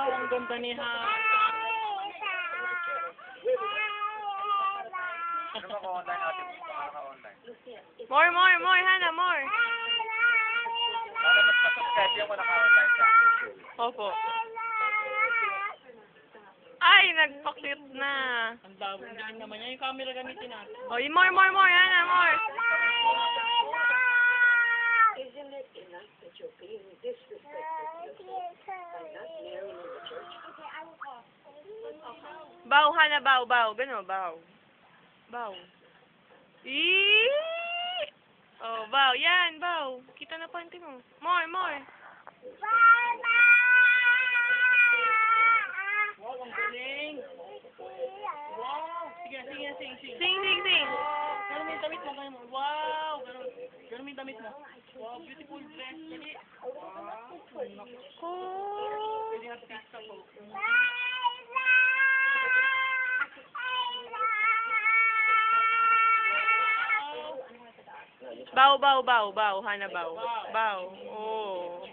Ang ganda ni Ha. Ano ba kung online natin? Naka-online. More, Hana, more. Para mas masubscribe yung naka-online ka. Opo. Ay, nagpakit na. Ang dami. Ang galing naman niya. Yung camera gamitin natin. Oh, more, Hana, more. Isn't it enough that you're being disrespectful by not marrying in the church? Bow, Hana, bow. Gano, bow. Bow. Eee! Oh, bow. Yan, bow. Kita na panty mo. More. Wow, ang galing. Wow. Sige, sing. Sing. Ganun mo yung damit mo. Ganun mo. Wow. Ganun mo yung damit mo. Wow, beautiful dress. Dali. Wow. Oh. Pwede nga pista po. Bow, Hana, bow. Bow. Oh.